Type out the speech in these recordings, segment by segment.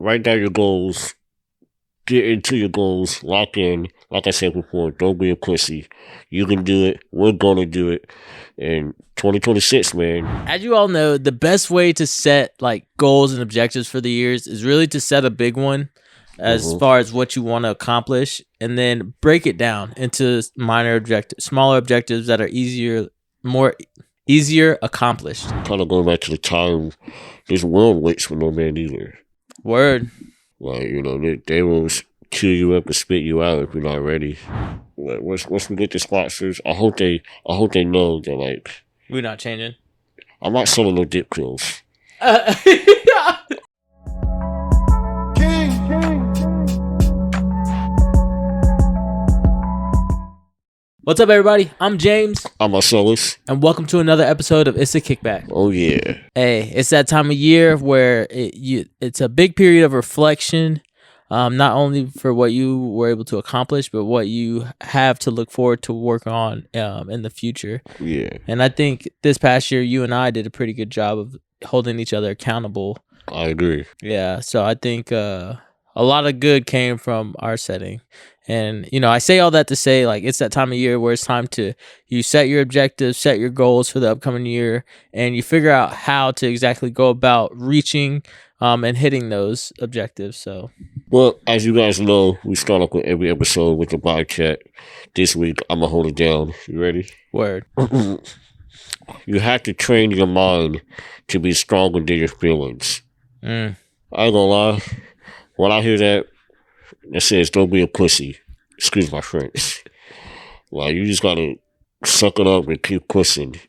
write down your goals, get into your goals, lock in. Like I said before, don't be a pussy. You can do it. We're gonna do it. And 2026, man. As you all know, the best way to set like goals and objectives for the years is really to set a big one as far as what you want to accomplish, and then break it down into smaller objectives that are easier accomplished. Kind of going back to the time, this world waits for no man either. Word. Like, they will chew you up and spit you out if you're not ready. Like, once we get the sponsors, I hope they know that, like, We're not changing. I'm not selling no dick pills. What's up, everybody? I'm James. I'm Marcellus. And welcome to another episode of Issa Kickback. Oh, yeah. Hey, it's that time of year where it's a big period of reflection, not only for what you were able to accomplish, but what you have to look forward to work on in the future. Yeah. And I think this past year, you and I did a pretty good job of holding each other accountable. I agree. Yeah, so I think a lot of good came from our setting. And, I say all that to say, like, it's that time of year where it's time to, you set your objectives, set your goals for the upcoming year, and you figure out how to exactly go about reaching and hitting those objectives. So, well, as you guys know, we start off with every episode with the vibe check. This week, I'm going to hold it down. You ready? Word. You have to train your mind to be stronger than your feelings. I ain't gonna lie. When I hear that, it says, don't be a pussy. Excuse my French. Like, you just gotta suck it up and keep pushing.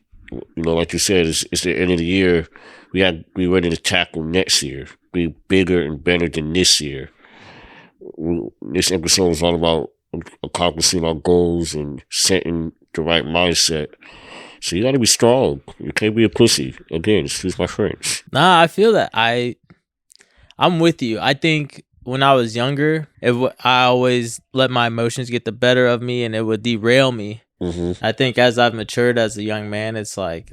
Like you said, it's the end of the year. We have to be ready to tackle next year. Be bigger and better than this year. This episode is all about accomplishing our goals and setting the right mindset. So you gotta be strong. You can't be a pussy. Again, excuse my French. Nah, I feel that. I'm with you. I think when I was younger, I always let my emotions get the better of me, and it would derail me. I think as I've matured as a young man, it's like,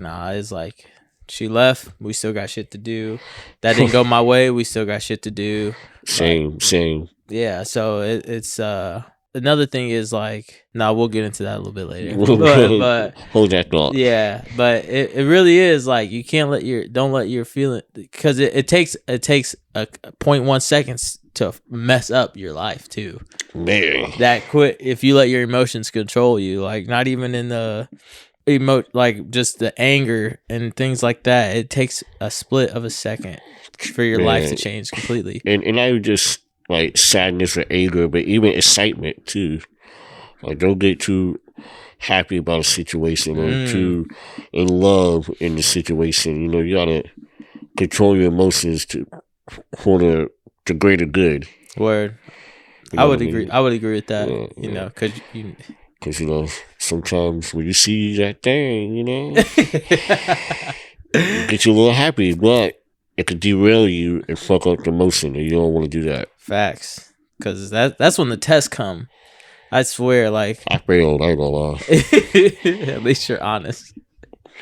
she left, we still got shit to do. That didn't go my way, we still got shit to do. Same. Yeah, so it's another thing is like, we'll get into that a little bit later. but hold that thought. Yeah, but it really is like, you can't don't let your feeling, because it takes a 0.1 seconds to mess up your life too. Man, that quick, if you let your emotions control you, like not even in the like just the anger and things like that, it takes a split of a second for your life to change completely. And not even just like sadness or anger, but even excitement too. Like, don't get too happy about a situation or too in love in the situation. You gotta control your emotions for the greater good. Word. I would agree. I would agree with that. Because sometimes when you see that thing, it gets you a little happy, but it could derail you and fuck up the emotion, and you don't want to do that. Facts. Because that's when the tests come. I swear, like, I failed. I ain't gonna lie. At least you're honest.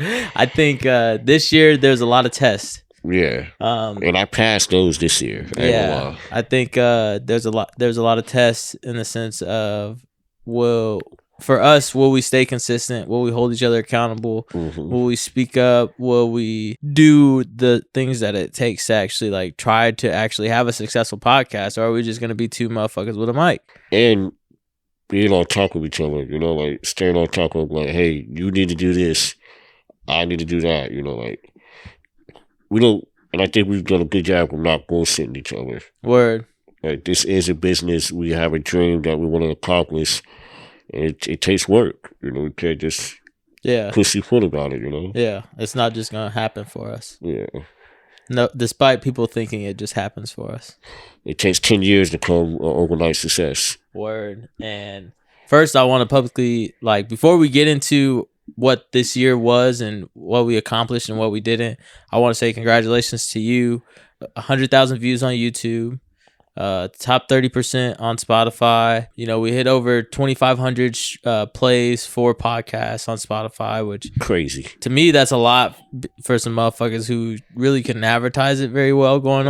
I think this year there's a lot of tests. Yeah. And I passed those this year. I think there's a lot of tests in the sense of, will we stay consistent? Will we hold each other accountable? Will we speak up? Will we do the things that it takes to actually like try to actually have a successful podcast? Or are we just gonna be two motherfuckers with a mic? And being on top of each other, like staying on top of, like, hey, you need to do this, I need to do that, like, we don't, and I think we've done a good job of not bullshitting each other. Word. Like, this is a business. We have a dream that we want to accomplish, and it takes work. We can't just pussyfoot about it. Yeah, it's not just gonna happen for us. Yeah. No, despite people thinking it just happens for us. It takes 10 years to become an overnight success. Word. And first, I want to publicly, like, before we get into what this year was and what we accomplished and what we didn't, I want to say congratulations to you. 100,000 views on YouTube. Top 30% on Spotify. We hit over 2,500 plays for podcasts on Spotify, which crazy to me. That's a lot for some motherfuckers who really couldn't advertise it very well going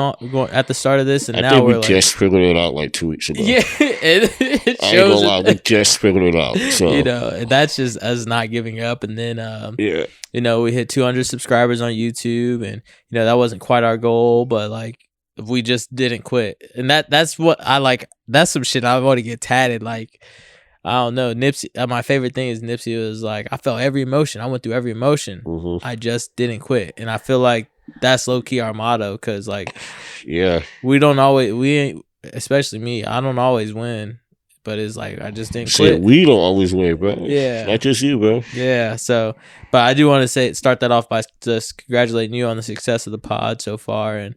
at the start of this, and I now think we're we just figured it out like 2 weeks ago. Yeah, it shows. I ain't gonna lie, we just figured it out. So and that's just us not giving up. And then yeah. We hit 200 subscribers on YouTube, and that wasn't quite our goal, but like we just didn't quit. And that's what I like. That's some shit I want to get tatted. Like, I don't know, Nipsey. My favorite thing is Nipsey was like, I felt every emotion. I went through every emotion. I just didn't quit. And I feel like that's low key our motto, because like, yeah, we ain't, especially me, I don't always win. But it's like, I just didn't quit. We don't always win, bro. Yeah. It's not just you, bro. Yeah. So, but I do want to start that off by just congratulating you on the success of the pod so far. And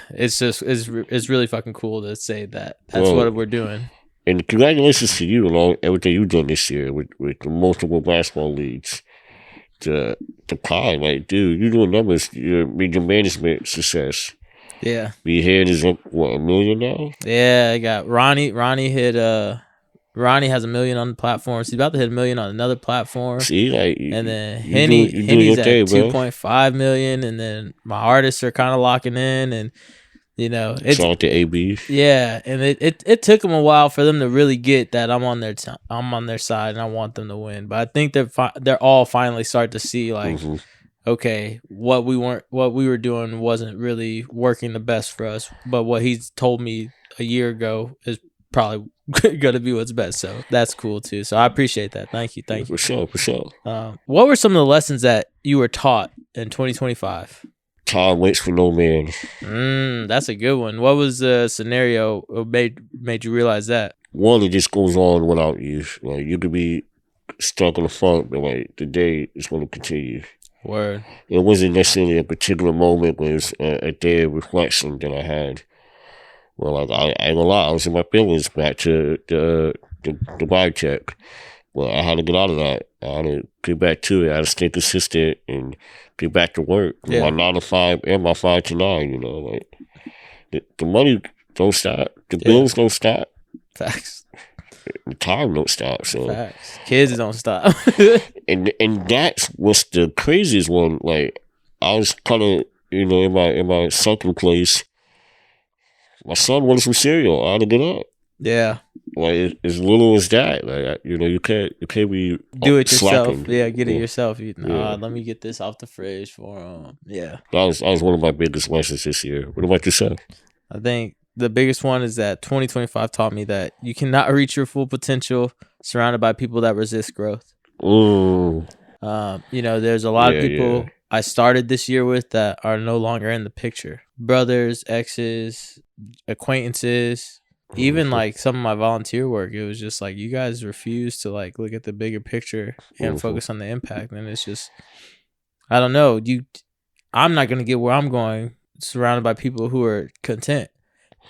it's really fucking cool to say that that's what we're doing. And congratulations to you on everything you've done this year with the multiple basketball leagues. The pod, like, dude, you doing numbers, your management success. Yeah. Your head is up, what, 1 million now? Yeah, I got Ronnie hit Ronnie has 1 million on the platform. So he's about to hit 1 million on another platform. See, like, and then Henny's at 2.5 million, and then my artists are kind of locking in, and it's all the AB. Yeah, and it took them a while for them to really get that I'm on their side, and I want them to win. But I think they're all finally starting to see like, okay, what we were doing wasn't really working the best for us, but what he's told me a year ago is probably gonna be what's best. So that's cool too. So I appreciate that. Thank you. For sure. What were some of the lessons that you were taught in 2025? Time waits for no man. That's a good one. What was the scenario made you realize that? One, it just goes on without you. Like, you could be stuck in the funk, but like the day is going to continue. Word. It wasn't necessarily a particular moment, but it was a day of reflection that I had. Well, like, I ain't gonna lie, I was in my feelings back to the vibe check. Well, I had to get out of that. I had to get back to it. I had to stay consistent and get back to work. Yeah. My 9 to 5 and my 5 to 9, like, the money don't stop. The bills don't stop. Facts. The time don't stop. So facts. Kids don't stop. and that's what's the craziest one. Like, I was kind of, in my sunken place. My son wanted some cereal. I had to get up. Yeah. Like, as little as that. Like, you can't be do it yourself. slacking. Yeah, get it yourself. Let me get this off the fridge for him. Yeah. That was one of my biggest lessons this year. What about yourself? I think the biggest one is that 2025 taught me that you cannot reach your full potential surrounded by people that resist growth. Ooh. There's a lot of people I started this year with that are no longer in the picture. Brothers, exes, acquaintances, even like some of my volunteer work. It was just like, you guys refuse to like look at the bigger picture and focus on the impact. And it's just, I don't know. I'm not going to get where I'm going surrounded by people who are content,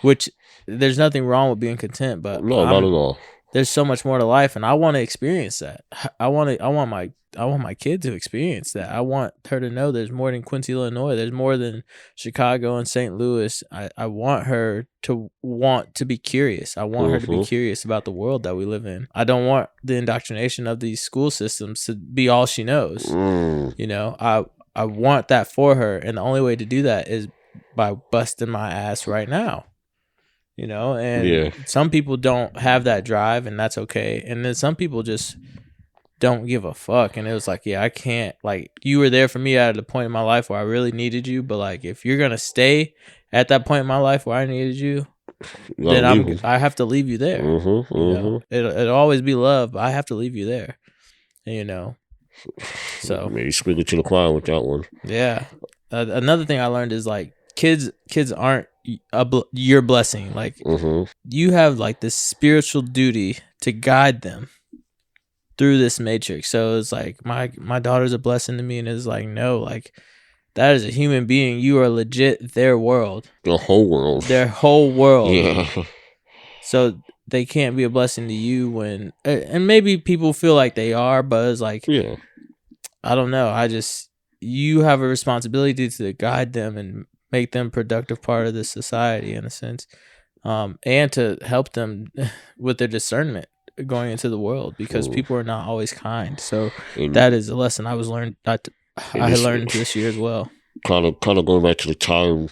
which there's nothing wrong with being content, but no, not at all. There's so much more to life, and I want to experience that. I want my kid to experience that. I want her to know there's more than Quincy, Illinois. There's more than Chicago and St. Louis. I want her to want to be curious. I want her to be curious about the world that we live in. I don't want the indoctrination of these school systems to be all she knows. I want that for her, and the only way to do that is by busting my ass right now. And some people don't have that drive, and that's okay. And then some people just don't give a fuck. And it was like, I can't, like, you were there for me at a point in my life where I really needed you. But like, if you're going to stay at that point in my life where I needed you, then I have to leave you there. It'll always be love, but I have to leave you there. So maybe speaking to the choir with that one. Yeah. Another thing I learned is like, kids aren't your blessing. Like, you have like this spiritual duty to guide them through this matrix. So it's like, my daughter's a blessing to me, and it's like, no, like, that is a human being. You are legit their world. Their whole world. Yeah. So they can't be a blessing to you when, and maybe people feel like they are, but it's like, I don't know. You have a responsibility to guide them and make them a productive part of this society, in a sense. and to help them with their discernment going into the world, because people are not always kind. So that is a lesson I learned this year as well. Kind of going back to the time,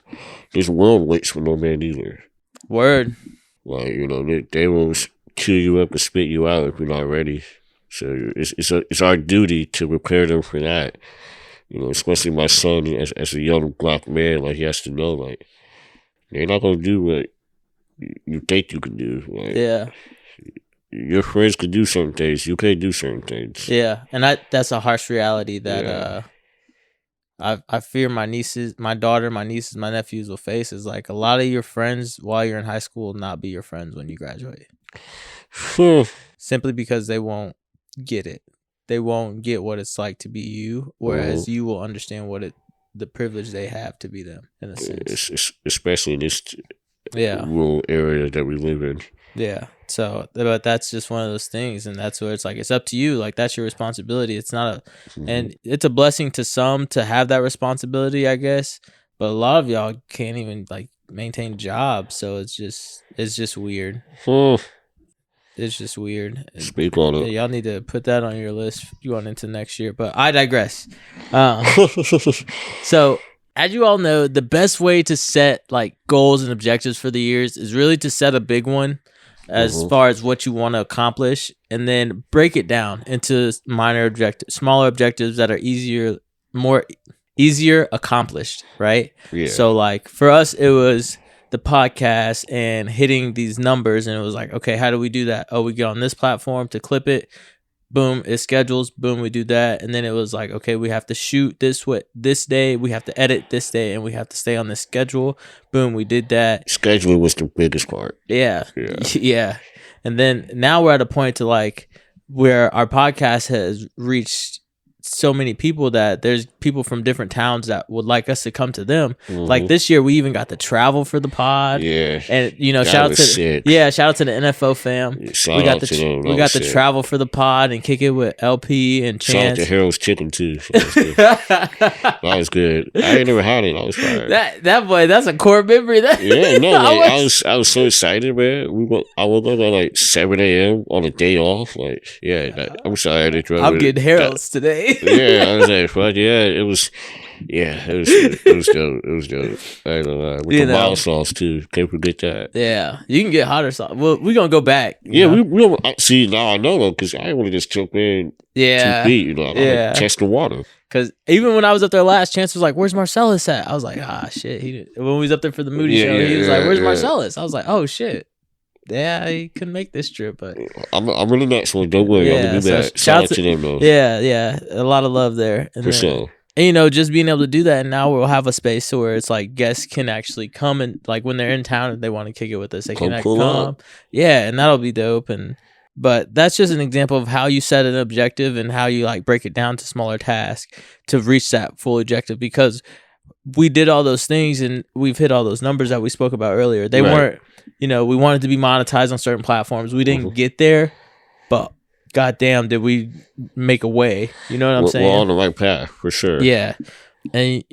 this world waits for no man either. Word. Like, they will chew you up and spit you out if you're not ready. So it's our duty to prepare them for that. Especially my son as a young black man, like, he has to know, like, they're not gonna do what you think you can do. Like, yeah. Your friends can do certain things. You can't do certain things. Yeah, and that's a harsh reality that I fear my nieces, my daughter, my nieces, my nephews will face. Is like a lot of your friends while you're in high school will not be your friends when you graduate. Simply because they won't get it. They won't get what it's like to be you, whereas you will understand the privilege they have to be them, in a sense. Especially in this rural area that we live in. Yeah. So, but that's just one of those things, and that's where it's like, it's up to you. Like, that's your responsibility. It's not and it's a blessing to some to have that responsibility, I guess. But a lot of y'all can't even like maintain jobs, so it's just weird. It's just weird. Speak on it. Y'all need to put that on your list going into next year. But I digress. So, as you all know, the best way to set like goals and objectives for the years is really to set a big one as far as what you want to accomplish, and then break it down into smaller objectives that are easier accomplished, right? Yeah. So like for us, it was the podcast and hitting these numbers, and it was like, okay, how do we do that? Oh, we get on this platform to clip it. Boom, it schedules. Boom, we do that. And then it was like, okay, we have to shoot this day. We have to edit this day, and we have to stay on this schedule. Boom, we did that. Scheduling was the biggest part. Yeah. Yeah. And then now we're at a point to like where our podcast has reached so many people that there's people from different towns that would like us to come to them. Like this year, we even got to travel for the pod. Yeah, and shout out to the NFO fam. Yeah, we got to travel for the pod and kick it with LP and Chance. Shout out to Harold's Chicken too. That was good. I ain't never had it. I was fired. That boy, that's a core memory. I was so excited, man. I woke up at like 7 a.m. on a day off. Like, I'm sorry. I'm getting Harold's today. Yeah, I was like, fuck yeah, it was dope. It was dope. I ain't gonna lie. With the mild sauce too. Can't forget that. Yeah, you can get hotter sauce. Well, we're gonna go back. Yeah, we see now. I know though, because I didn't want to just jump in 2 feet. I test the water. Because even when I was up there last, Chance was like, "Where's Marcellus at?" I was like, "Ah, shit." When we was up there for the Moody show, he was like, "Where's Marcellus?" I was like, "Oh shit." Yeah, he couldn't make this trip, but I'm in the next one. Don't worry, I'm gonna do that. Shout out to them though. Yeah, a lot of love there. And for sure. And just being able to do that, and now we'll have a space where it's like guests can actually come, and like when they're in town and they want to kick it with us, they can come. Yeah, and that'll be dope. But that's just an example of how you set an objective and how you like break it down to smaller tasks to reach that full objective, because we did all those things and we've hit all those numbers that we spoke about earlier. They weren't, we wanted to be monetized on certain platforms. We didn't get there, but goddamn, did we make a way? You know what I'm saying? We're on the right path for sure. Yeah. And,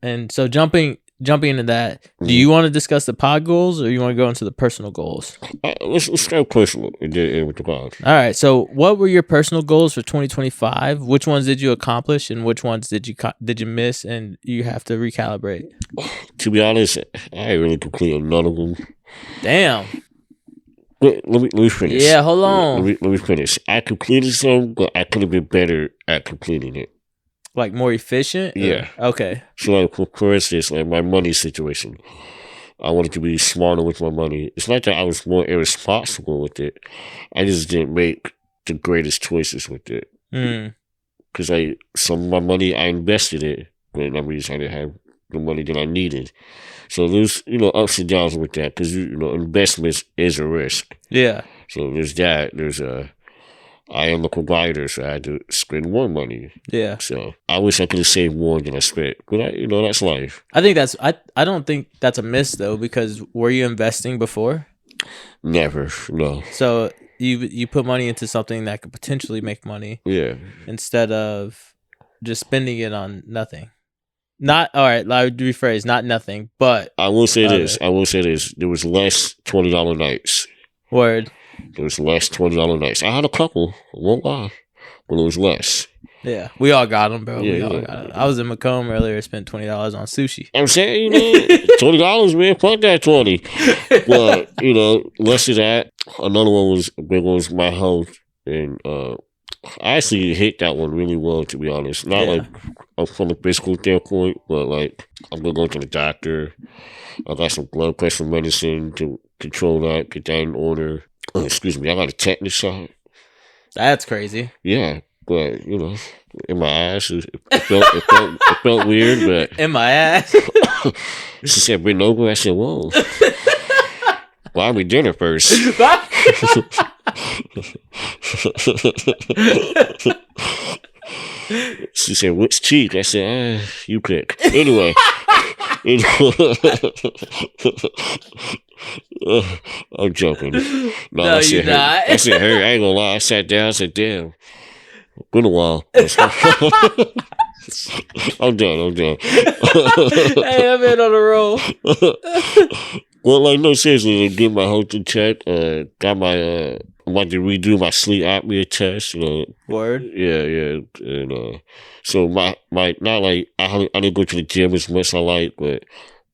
and so jumping into that, do you want to discuss the pod goals or you want to go into the personal goals? Let's start personal and then with the pod. All right. So what were your personal goals for 2025? Which ones did you accomplish and which ones did you miss and you have to recalibrate? To be honest, I ain't really completed none of them. Damn. Let me finish. Yeah, hold on. Let me finish. I completed some, but I could have been better at completing it. Like more efficient? Yeah. Okay. So like for instance, like my money situation. I wanted to be smarter with my money. It's not that I was more irresponsible with it. I just didn't make the greatest choices with it. Because some of my money I invested it, but that means I didn't have the money that I needed. So there's ups and downs with that, because investments is a risk. Yeah. So there's that. There's I am a provider, so I had to spend more money. Yeah. So I wish I could have saved more than I spent. But that's life. I think I don't think that's a miss though, because were you investing before? Never. No. So you put money into something that could potentially make money. Yeah. Instead of just spending it on nothing. Not all right. I would rephrase. Not nothing, but I will say this. I will say this. There was less $20 nights. Word. There was less $20 nights. I had a couple. I won't lie, but it was less. Yeah, we all got them, bro. Yeah, We all got it. I was in Macomb earlier. Spent $20 on sushi. I'm saying, $20, man. Fuck that 20. But less of that. Another one was a big one was my health, and I actually hit that one really well, to be honest. Not like from a physical standpoint, but like I'm gonna go to the doctor. I got some blood pressure medicine to control that, get that in order. Excuse me, I got a tetanus shot. That's crazy. Yeah, but in my ass, it felt weird, but in my ass. She said, "Bring over." I said, "Whoa." Buy me dinner first. She said, "Which cheek?" I said, "You pick." Anyway. I'm joking. No, you're not. I said, "Hey, I ain't gonna lie." I sat down. I said, "Damn, been a while." I'm done. Hey, I'm in on the roll. Well, like, no, seriously, to get my health in check. Got my I'm about to redo my sleep apnea test. Word. Yeah, and so my not like I didn't go to the gym as much as I like, but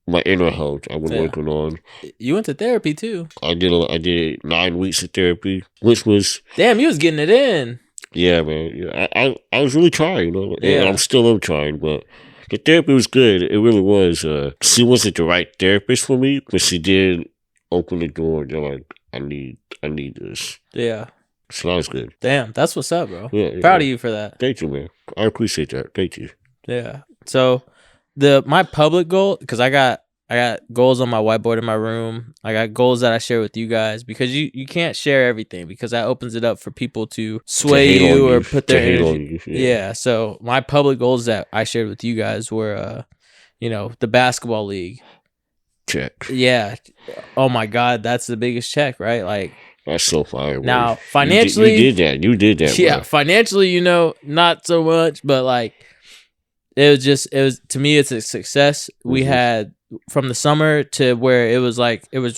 my inner health I've been working on. You went to therapy too. I did 9 weeks of therapy, which was damn. You was getting it in. Yeah, man. Yeah, I was really trying, and I'm still trying, but the therapy was good. It really was. She wasn't the right therapist for me, but she did open the door. They're like, I need this. Yeah. So that was good. Damn, that's what's up, bro. Yeah, Proud of you for that. Thank you, man. I appreciate that. Thank you. Yeah. So my public goal, because I got goals on my whiteboard in my room. I got goals that I share with you guys, because you can't share everything, because that opens it up for people to sway you or put their energy. Yeah. So my public goals that I shared with you guys were, the basketball league. Check. Yeah. Oh my God, that's the biggest check, right? Like, that's so fire. Now, financially, you did that. Yeah, bro. Financially, not so much, but like, it was to me, it's a success. We had from the summer to where it was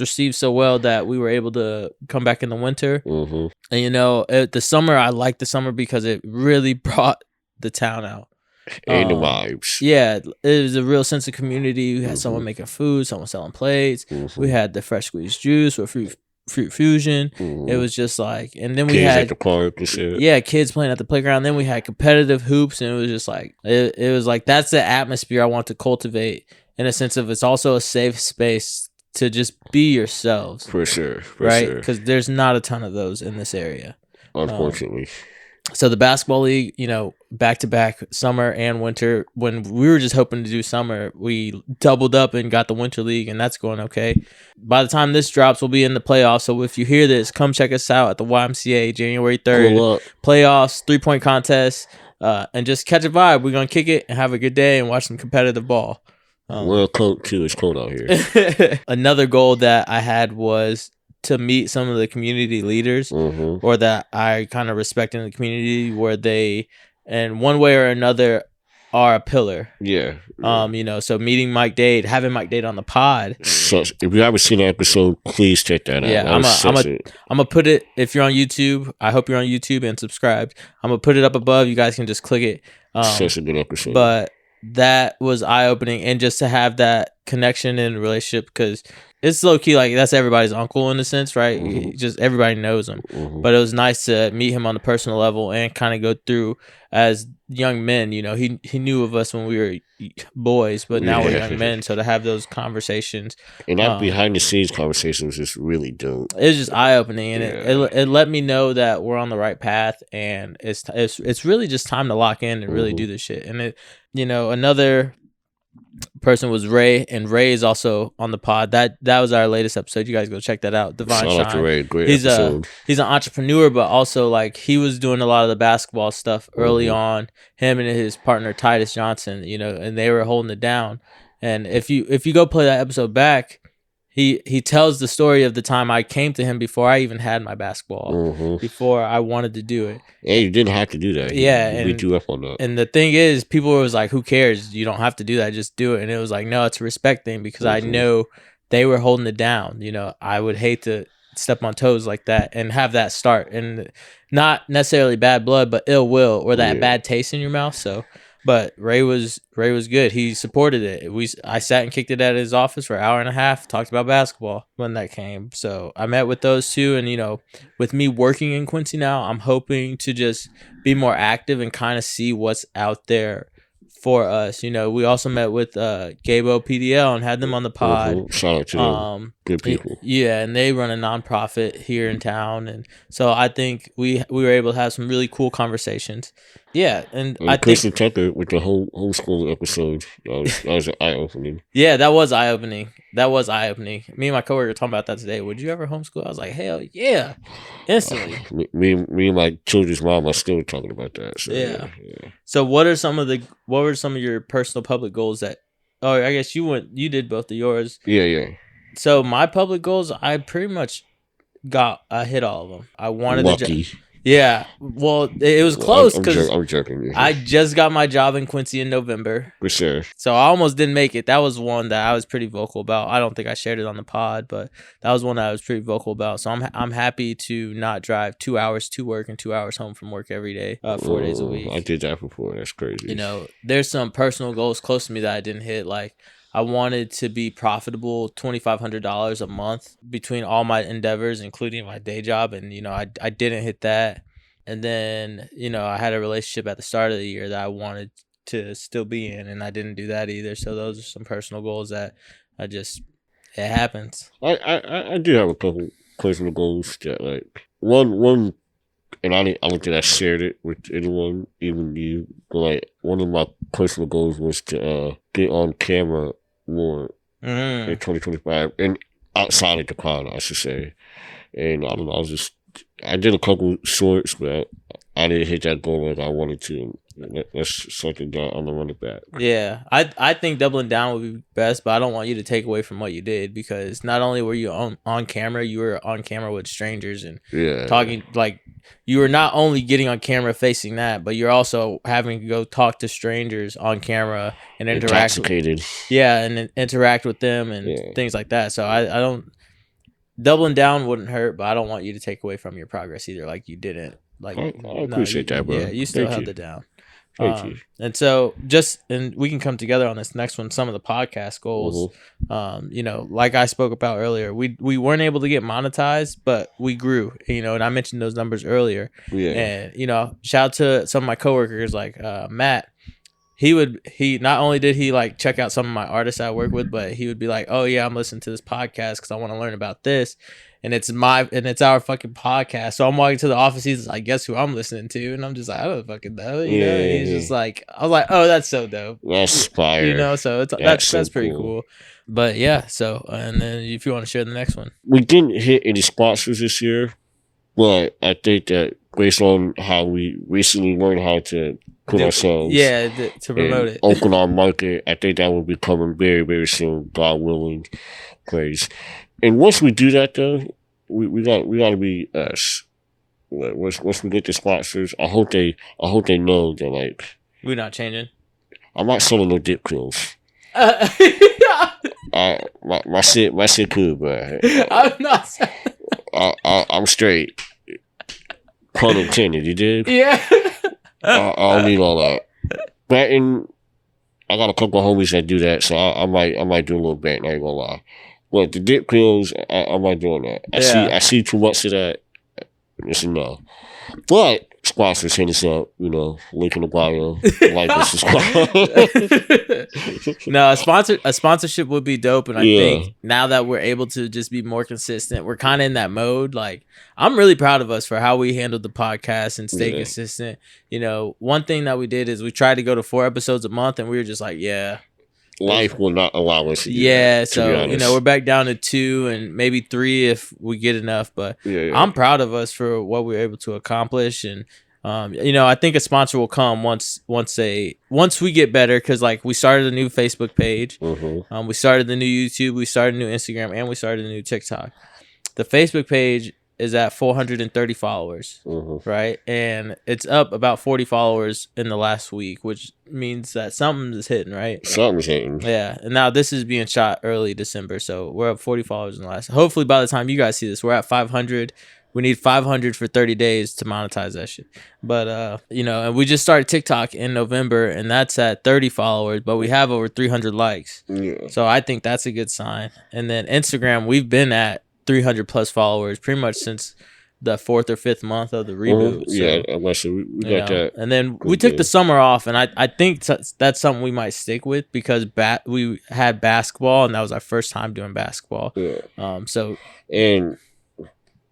received so well that we were able to come back in the winter. And the summer, I liked the summer because it really brought the town out. And the vibes. Yeah, it was a real sense of community. We had someone making food, someone selling plates. We had the fresh squeezed juice with fruit fusion. It was just like, and then we kids had at the park and shit. Yeah, kids playing at the playground. Then we had competitive hoops, and it was just like it was like, that's the atmosphere I want to cultivate, in a sense of it's also a safe space to just be yourselves. For sure. Right? Because there's not a ton of those in this area, unfortunately. So the basketball league, back to back summer and winter. When we were just hoping to do summer, we doubled up and got the winter league, and that's going okay. By the time this drops, we'll be in the playoffs. So if you hear this, come check us out at the YMCA January 3rd. Playoffs, 3-point contest, and just catch a vibe. We're gonna kick it and have a good day and watch some competitive ball. Well, cold too. It's cold out here. Another goal that I had was to meet some of the community leaders, or that I kind of respect in the community, where they, in one way or another, are a pillar. Yeah. So meeting Mike Dade, having Mike Dade on the pod. So if you haven't seen that episode, please check that out. Yeah, I'm gonna put it, if you're on YouTube, I hope you're on YouTube and subscribed. I'm gonna put it up above. You guys can just click it. Such a good episode. But that was eye-opening, and just to have that connection and relationship, because it's low key, like, that's everybody's uncle in a sense, right? Just everybody knows him. But it was nice to meet him on the personal level and kind of go through as young men. He knew of us when we were boys, but now we're young men. So to have those conversations, and that behind the scenes conversation was just really dope. It was just eye opening, and it let me know that we're on the right path, and it's really just time to lock in and really do this shit. And another person was Ray, and Ray is also on the pod. That was our latest episode. You guys go check that out. Divine Shine. Shout out to Ray. Great episode. He's an entrepreneur, but also, like, he was doing a lot of the basketball stuff early on. Him and his partner Titus Johnson, and they were holding it down. And if you go play that episode back, he tells the story of the time I came to him before I even had my basketball, before I wanted to do it. Yeah, you didn't have to do that. Yeah, he beat you up on that. And the thing is, people was like, "Who cares? You don't have to do that. Just do it." And it was like, no, it's a respect thing because I know they were holding it down. You know, I would hate to step on toes like that and have that start, and not necessarily bad blood, but ill will or that bad taste in your mouth. So. But Ray was good. He supported it. I sat and kicked it at his office for an hour and a half, talked about basketball when that came. So I met with those two, and with me working in Quincy now, I'm hoping to just be more active and kind of see what's out there for us. We also met with Gabo PDL and had them on the pod. Shout out to them. Good people. Yeah, and they run a nonprofit here in town, and so I think we were able to have some really cool conversations. Yeah, and I think Kristen Tucker with the homeschool episode that was eye opening. Yeah, that was eye opening. Me and my coworker were talking about that today. Would you ever homeschool? I was like, hell yeah, instantly. Me and my children's mom are still talking about that. So, yeah. So what were some of your personal public goals that? Oh, I guess you did both of yours. Yeah. So my public goals, I pretty much I hit all of them. I wanted Lucky. Yeah, well, it was close because I'm joking. I just got my job in Quincy in November. For sure. So I almost didn't make it. That was one that I was pretty vocal about. I don't think I shared it on the pod, but that was one that I was pretty vocal about. So I'm happy to not drive 2 hours to work and 2 hours home from work every day, 4 days a week. I did that before. That's crazy. There's some personal goals close to me that I didn't hit. Like I wanted to be profitable $2,500 a month between all my endeavors, including my day job. And, I didn't hit that. And then, I had a relationship at the start of the year that I wanted to still be in, and I didn't do that either. So those are some personal goals that it happens. I do have a couple personal goals that like one, and I don't think I shared it with anyone, even you. But like one of my personal goals was to get on camera more in 2025 and outside of the pod, I should say. And I don't know, I did a couple shorts, but I didn't hit that goal as I wanted to. That's something that I'm gonna run it back. Yeah, I think doubling down would be best, but I don't want you to take away from what you did, because not only were you on camera, you were on camera with strangers and talking. Like you were not only getting on camera facing that, but you're also having to go talk to strangers on camera and interact. Intoxicated. And interact with them and things like that. So I don't. Doubling down wouldn't hurt, but I don't want you to take away from your progress either. Like you didn't. Like I appreciate that, bro. Yeah, you still held it down. Thank you. And so and we can come together on this next one. Some of the podcast goals, like I spoke about earlier, we weren't able to get monetized, but we grew. And I mentioned those numbers earlier. Yeah. And shout out to some of my coworkers like Matt. He not only did he like check out some of my artists I work with, but he would be like, oh yeah, I'm listening to this podcast because I want to learn about this, and it's our fucking podcast. So I'm walking to the office, he's like, guess who I'm listening to? And I'm just like, I don't fucking know. He's just like, I was like, oh, that's so dope. That's fire. So that's pretty cool. But yeah, so and then if you want to share the next one, we didn't hit any sponsors this year, but I think that based on how we recently learned how to put ourselves to promote it, open our market, I think that will be coming very, very soon, God willing. Praise. And once we do that, though, we got to be us. Once we get the sponsors, I hope they know that like we're not changing. I'm not selling no dick pills. My shit cool, bro. I'm not. I'm straight. Pun intended, you did? Yeah. I don't need all that. Betting, I got a couple of homies that do that, so I might do a little betting. I ain't gonna lie. But the dick pills, I might doing that. I see too much of that. It's enough. But sponsors, hit us up. Link in the bio. Like this subscribe. No, a sponsorship would be dope, and I think now that we're able to just be more consistent, we're kind of in that mode. Like I'm really proud of us for how we handled the podcast and stay consistent. One thing that we did is we tried to go to 4 episodes a month, and we were just like, life will not allow us to do that, so we're back down to 2 and maybe 3 if we get enough, but I'm proud of us for what we were able to accomplish, and I think a sponsor will come once we get better, because like we started a new Facebook page, we started the new YouTube, we started a new Instagram, and we started a new TikTok. The Facebook page is at 430 followers, right? And it's up about 40 followers in the last week, which means that something is hitting, right? Something's hitting. Yeah. And now this is being shot early December, so we're up 40 followers in the last. Hopefully by the time you guys see this, we're at 500. We need 500 for 30 days to monetize that shit. But, and we just started TikTok in November, and that's at 30 followers, but we have over 300 likes. Yeah. So I think that's a good sign. And then Instagram, we've been at 300 plus followers pretty much since the 4th or 5th month of the reboot. So, yeah, we got that. And then we took the summer off, and I think that's something we might stick with, because we had basketball, and that was our first time doing basketball. Yeah. And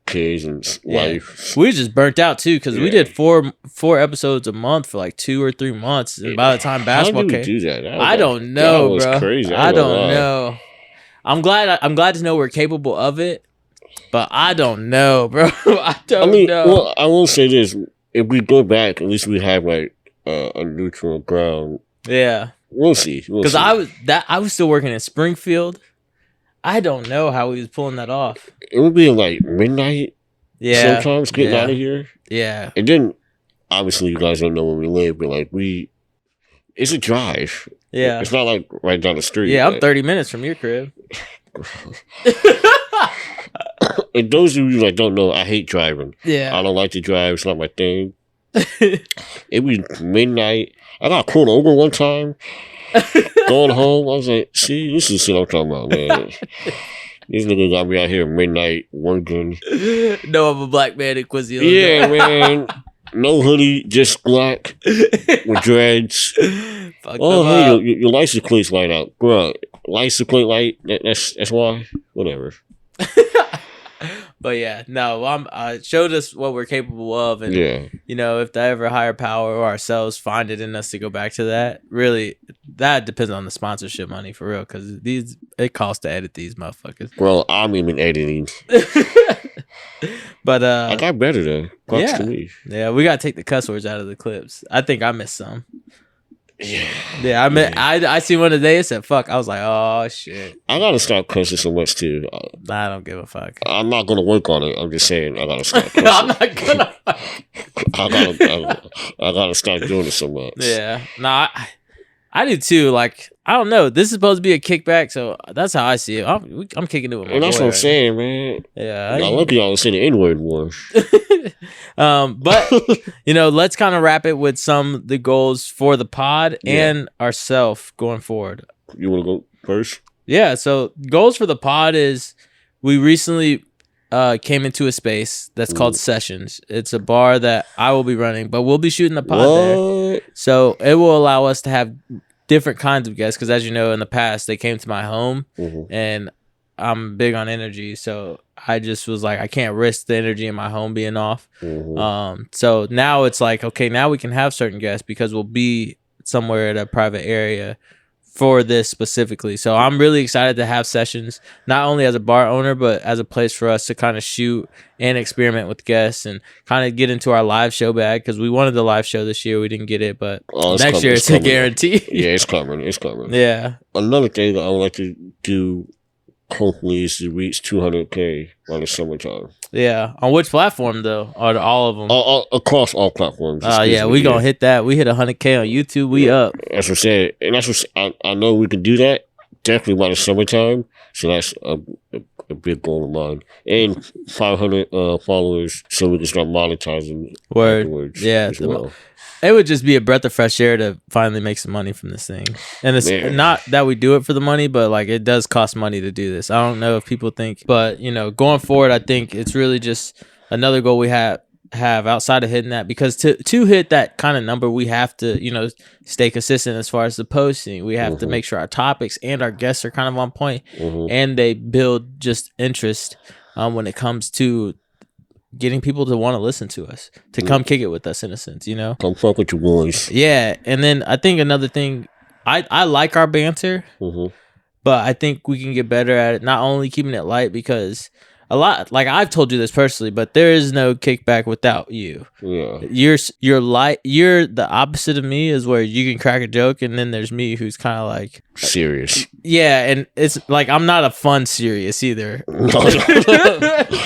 kids and life. We just burnt out too, because we did four episodes a month for like 2 or 3 months. And by the time basketball came, do that? I don't know, that was bro. Crazy. I don't know. I'm glad to know we're capable of it, but I don't know, bro. I don't know. Well, I will say this: if we go back, at least we have like a neutral ground. Yeah, we'll see. Because I was still working in Springfield. I don't know how we was pulling that off. It would be like midnight. Yeah, sometimes getting out of here. Yeah, and then obviously you guys don't know where we live, but like it's a drive. Yeah, it's not like right down the street. Yeah, I'm 30 minutes from your crib. And those of you that don't know, I hate driving. Yeah, I don't like to drive. It's not my thing. It was midnight. I got pulled over one time. Going home, I was like, see, this is what I'm talking about, man. These niggas got me out here at midnight working. No, I'm a black man in Quincy. Yeah, man. No hoodie, just black with dreads. Hey, your license plate's light out. Bro, license plate light, that's why. Whatever. But yeah, no, showed us what we're capable of, and if the ever higher power or ourselves find it in us to go back to that, really, that depends on the sponsorship money for real, because it costs to edit these motherfuckers. Well, I'm even editing. But I got better though. Props to me. Yeah, we gotta take the cuss words out of the clips. I think I missed some. Yeah, I see one today. It said "fuck." I was like, "Oh shit!" I gotta stop cussing so much too. I don't give a fuck. I'm not gonna work on it. I'm just saying I gotta stop. Cussing. I'm not gonna. I gotta stop doing it so much. Yeah, no, I do too. Like, I don't know. This is supposed to be a kickback, so that's how I see it. I'm kicking it with my and that's boy, what I'm saying, man. Yeah, I lucky y'all was saying the N-word more. But let's kind of wrap it with the goals for the pod and ourselves going forward. You want to go first? Yeah. So goals for the pod is we recently came into a space that's called Sessions. It's a bar that I will be running, but we'll be shooting the pod there. So it will allow us to have different kinds of guests, because as you know, in the past they came to my home, and I'm big on energy, so I just was like, I can't risk the energy in my home being off. So now it's like, okay, now we can have certain guests because we'll be somewhere at a private area for this specifically. So I'm really excited to have Sessions, not only as a bar owner, but as a place for us to kind of shoot and experiment with guests and kind of get into our live show bag, because we wanted the live show this year. We didn't get it, but next year it's a guarantee. Yeah, it's coming. It's coming. Yeah. Another thing that I would like to do, hopefully, is to reach 200K by the summertime. Yeah. On which platform, though? Or all of them? Across all platforms. Yeah, we going to hit that. We hit 100K on YouTube. We up. That's what I'm saying. And that's what I know we can do that definitely by the summertime. So that's a big goal of mine. And 500 followers so we can start monetizing afterwards. Yeah. As well. It would just be a breath of fresh air to finally make some money from this thing. And it's not that we do it for the money, but like it does cost money to do this. I don't know if people think, but going forward, I think it's really just another goal we have outside of hitting that, because to hit that kind of number, we have to, stay consistent as far as the posting. We have to make sure our topics and our guests are kind of on point, and they build just interest when it comes to getting people to want to listen to us, to come kick it with us, in a sense, Come fuck with your boys. Yeah. And then I think another thing, I like our banter, but I think we can get better at it, not only keeping it light, because a lot. Like I've told you this personally, but there is no kickback without you. Yeah. You're the opposite of me, is where you can crack a joke, and then there's me who's kind of like serious. Yeah, and it's like I'm not a fun serious either.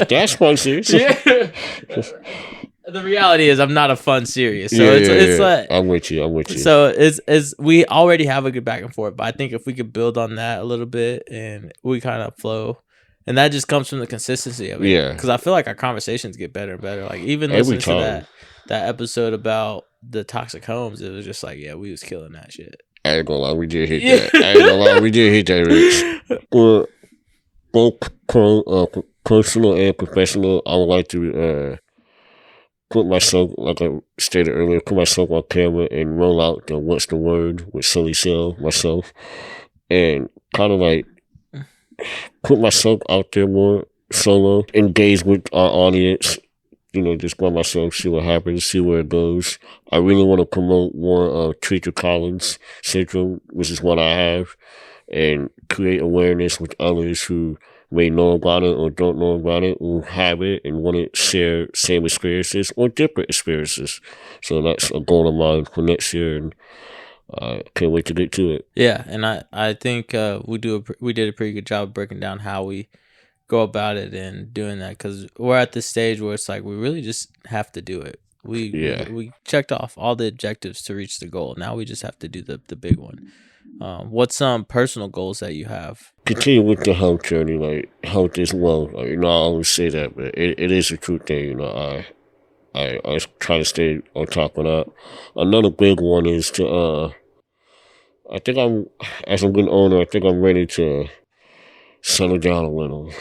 That's fun serious. Yeah. The reality is I'm not a fun serious. So it's like I'm with you. So it's we already have a good back and forth, but I think if we could build on that a little bit and we kind of flow, and that just comes from the consistency of it. Yeah. Because I feel like our conversations get better and better. Like even Every listening time. to that episode about the toxic homes, it was just like, yeah, we was killing that shit. I ain't gonna lie, we did hit that. I ain't gonna lie, we did hit that, Rich. Well, both personal and professional, I would like to put myself, like I stated earlier, put myself on camera and roll out the What's the Word with Silly Cell myself, and kind of like put myself out there more solo, engage with our audience, just by myself, see what happens, see where it goes. I really want to promote more of Treacher Collins syndrome, which is what I have, and create awareness with others who may know about it or don't know about it, who have it and want to share same experiences or different experiences. So that's a goal of mine for next year, and I can't wait to get to it. Yeah, and I think we did a pretty good job of breaking down how we go about it and doing that, because we're at this stage where it's like we really just have to do it. We checked off all the objectives to reach the goal. Now we just have to do the big one. What's some personal goals that you have? Continue with the health journey, like health is wealth. I always say that, but it is a true thing. I try to stay on top of that. Another big one is to I think as I'm getting older, I think I'm ready to settle down a little.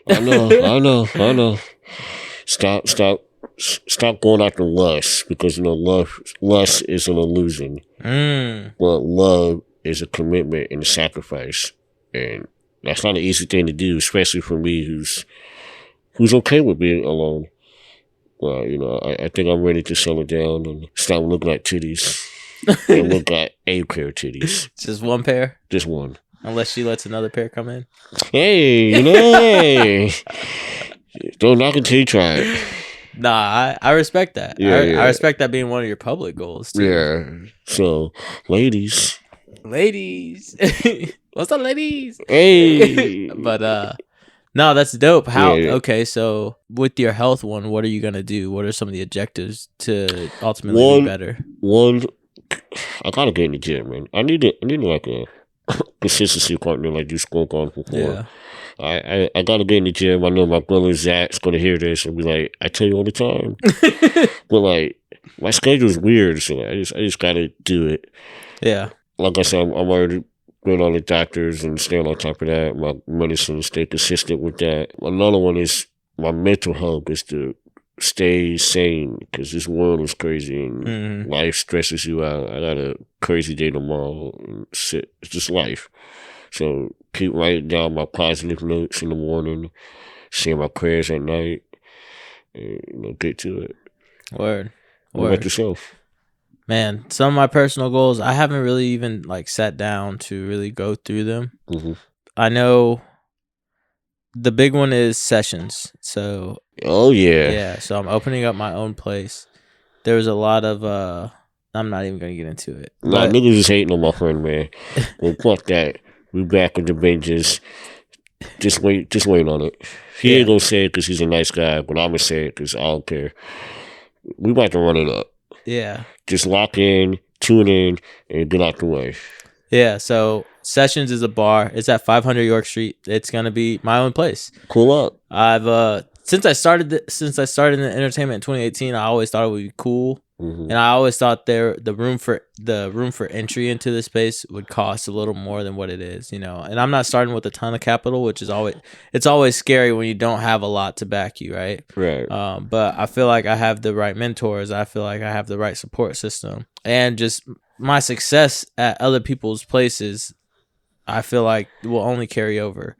I know. Stop going after lust, because lust is an illusion. But love is a commitment and a sacrifice, and that's not an easy thing to do, especially for me who's okay with being alone. Well, I think I'm ready to settle down and stop looking at titties and look at a pair of titties. Just one pair? Just one. Unless she lets another pair come in. Hey, hey. Don't knock until you try it. Nah, I respect that. Yeah, I respect that being one of your public goals too. Yeah. So, ladies. What's up, ladies? Hey. But no, that's dope. Okay, so with your health one, what are you gonna do? What are some of the objectives to ultimately be better? One, I gotta get in the gym, man. I need like a consistency partner like you spoke on before. Yeah. I gotta get in the gym. I know my brother Zach's gonna hear this and be like, I tell you all the time. But like, my schedule's weird, so I just gotta do it. Yeah. Like I said, I'm already going on the doctors and staying on top of that. My medicine, stay consistent with that. Another one is my mental health is to stay sane, because this world is crazy and life stresses you out. I got a crazy day tomorrow. It's just life. So keep writing down my positive notes in the morning, saying my prayers at night, and get to it. Word. What about yourself? Man, some of my personal goals, I haven't really even like sat down to really go through them. I know the big one is sessions. So yeah, so I'm opening up my own place. There was a lot of I'm not even gonna get into it. Nah, niggas is hating on my friend, man. Well, fuck that. We back with the benches. Just wait on it. He ain't gonna say it because he's a nice guy, but I'm gonna say it because I don't care. We about to run it up. Yeah. Just lock in, tune in, and get out the way. Yeah, so Sessions is a bar. It's at 500 York Street. It's gonna be my own place. Cool up. I've since I started in the entertainment in 2018, I always thought it would be cool, and I always thought the room for entry into this space would cost a little more than what it is, And I'm not starting with a ton of capital, which is always scary when you don't have a lot to back you, right? Right. But I feel like I have the right mentors. I feel like I have the right support system, and just my success at other people's places, I feel like will only carry over.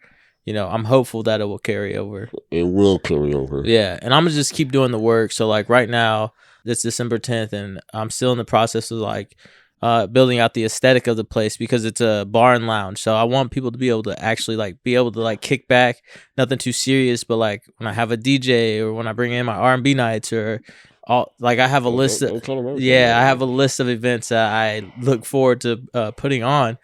I'm hopeful that it will carry over. It will carry over. Yeah, and I'm gonna just keep doing the work. So like right now, it's December 10th, and I'm still in the process of like building out the aesthetic of the place because it's a bar and lounge. So I want people to be able to actually like be able to like kick back, nothing too serious, but like when I have a DJ or when I bring in my R&B nights or all, like I have a list of, I have a list of events that I look forward to putting on.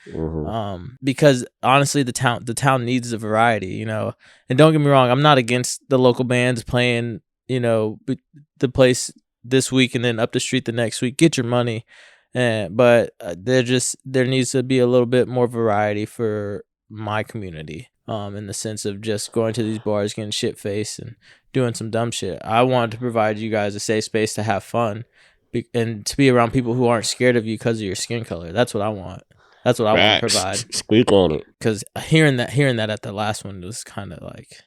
Because honestly the town needs a variety, you know. And don't get me wrong, I'm not against the local bands playing, you know, the place this week and then up the street the next week. Get your money. But there needs to be a little bit more variety for my community, in the sense of just going to these bars, getting shit faced and doing some dumb shit. I want to provide you guys a safe space to have fun and to be around people who aren't scared of you because of your skin color. That's what I want. That's what I want to provide. Speak on it. Because hearing that at the last one was kind of like,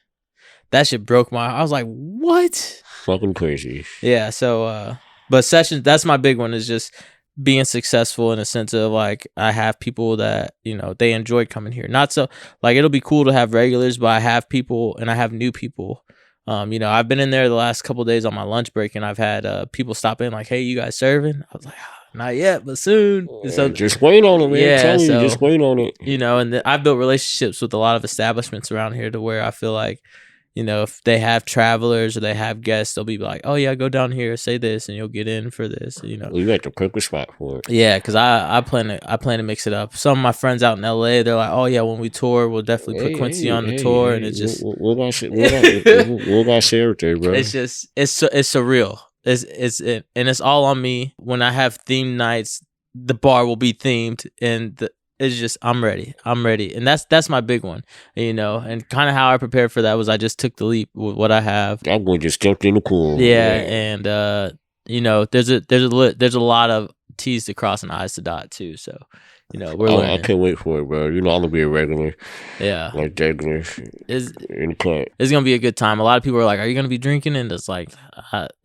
that shit broke my heart. I was like, what? Fucking crazy. Yeah. So, but sessions, that's my big one, is just being successful in a sense of like, I have people that, you know, they enjoy coming here. Not so like, it'll be cool to have regulars, but I have people and I have new people. You know, I've been in there the last couple of days on my lunch break and I've had people stop in like, hey, you guys serving? I was like, not yet, but soon. So just wait on it, man. Yeah, so, just wait on it. You know, and I've built relationships with a lot of establishments around here to where I feel like, you know, if they have travelers or they have guests, they'll be like, oh yeah, go down here, say this, and you'll get in for this. You know, you got the perfect spot for it. Yeah, because I plan to mix it up. Some of my friends out in LA, they're like, oh yeah, when we tour, we'll definitely put Quincy on the tour, and it's just we're gonna share it there, bro. It's just it's surreal. And it's all on me. When I have themed nights, the bar will be themed, and it's just I'm ready, and that's my big one, you know. And kind of how I prepared for that was I just took the leap with what I have. I'm going to just jump in the pool. Yeah, and you know, there's a lot of T's to cross and I's to dot too. So, you know, we're learning. I can't wait for it, bro. You know, I'm gonna be a regular. Yeah, like regular in the club. It's gonna be a good time. A lot of people are like, "Are you gonna be drinking?" And it's like,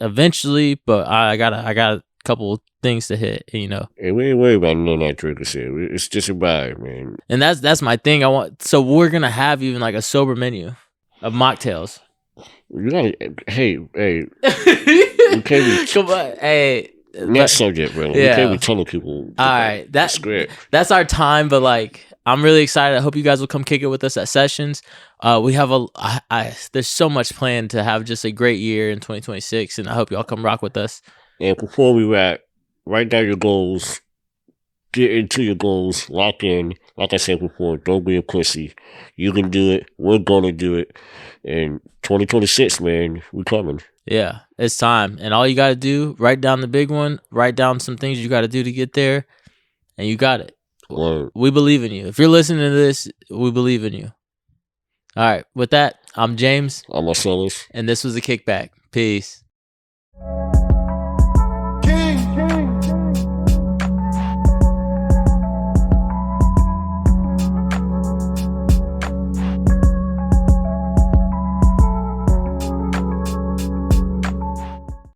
eventually, but I got a couple things to hit, you know. Hey, we ain't worried about none of that drinking shit. It's just a vibe, man. And that's my thing. So we're gonna have even like a sober menu of mocktails. You gotta, hey, you can't be, come on, hey. Next subject, bro. Yeah. You can't be telling people. All right, that's our time. But like, I'm really excited. I hope you guys will come kick it with us at sessions. We have there's so much planned to have just a great year in 2026, and I hope y'all come rock with us. And before we wrap, write down your goals. Get into your goals. Lock in. Like I said before, don't be a pussy. You can do it. We're gonna do it. And 2026, man, we coming. Yeah, it's time. And all you got to do, write down the big one, write down some things you got to do to get there, and you got it. Word. We believe in you. If you're listening to this, we believe in you. All right, with that, I'm James. I'm Marcellus. And this was a Kickback. Peace.